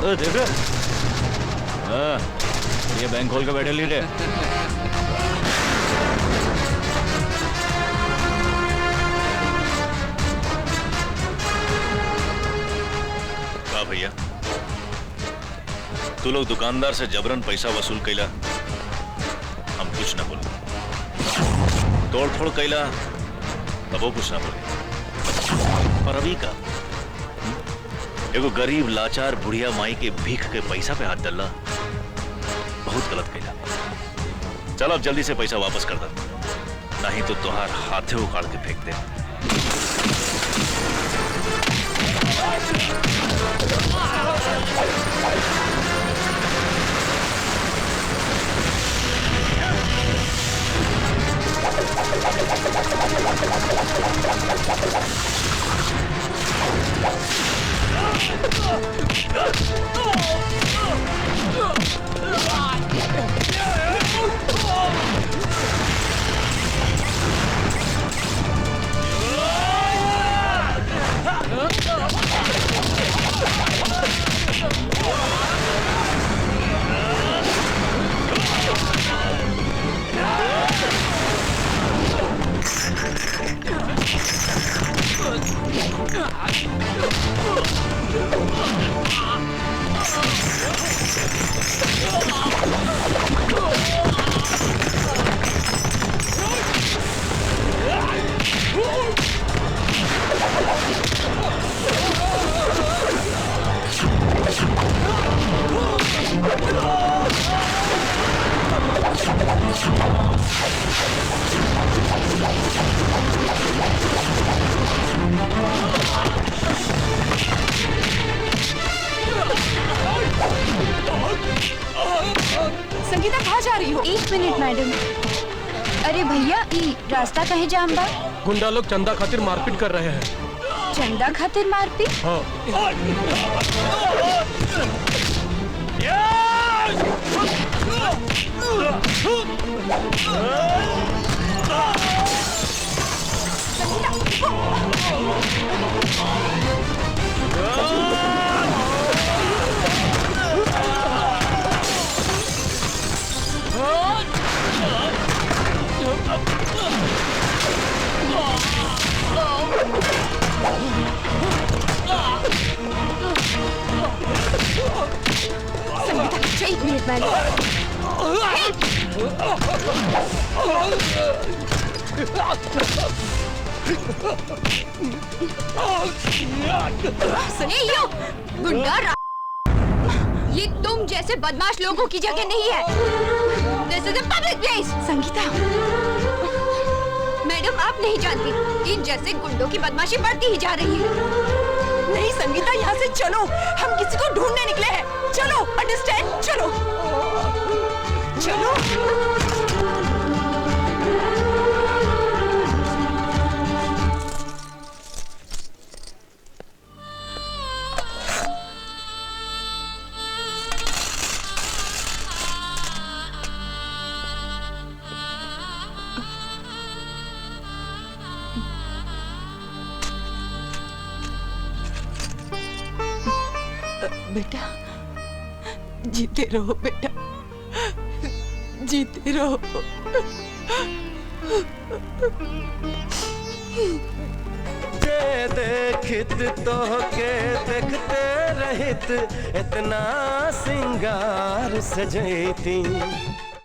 देख रहे? ये बैंक खोल के बैठे लीडे। हाँ भैया, तू लोग दुकानदार से जबरन पैसा वसूल कैला, हम कुछ ना बोले। तोड़ फोड़ कैला, तब वो कुछ ना बोले। पर अभी का एगो गरीब लाचार बुढ़िया माई के भीख के पैसा पे हाथ डालना बहुत गलत कैला। चल अब जल्दी से पैसा वापस कर दे, नहीं तो तुहार हाथे उखाड़ के फेंक दे। संगीता कहाँ जा रही हो? 1 मिनट मैडम। अरे भैया, ई रास्ता कहे जाम बा? गुंडा लोग चंदा खातिर मारपीट कर रहे हैं। चंदा खातिर मारपीट? हाँ। Sangeeta, 1 minute madam. सुनिए यो गुंडा, ये तुम जैसे बदमाश लोगों की जगह नहीं है। This is a public place। Sangeeta, madam आप नहीं जानती, इन जैसे गुंडों की बदमाशी बढ़ती ही जा रही है। नहीं संगीता, यहाँ से चलो, हम किसी को ढूंढने निकले हैं। चलो, अंडरस्टैंड? चलो चलो। बेटा, जीते रहो बेटा, जीते रहो। जे देखित तो के देखते रहित, इतना सिंगार सजैती।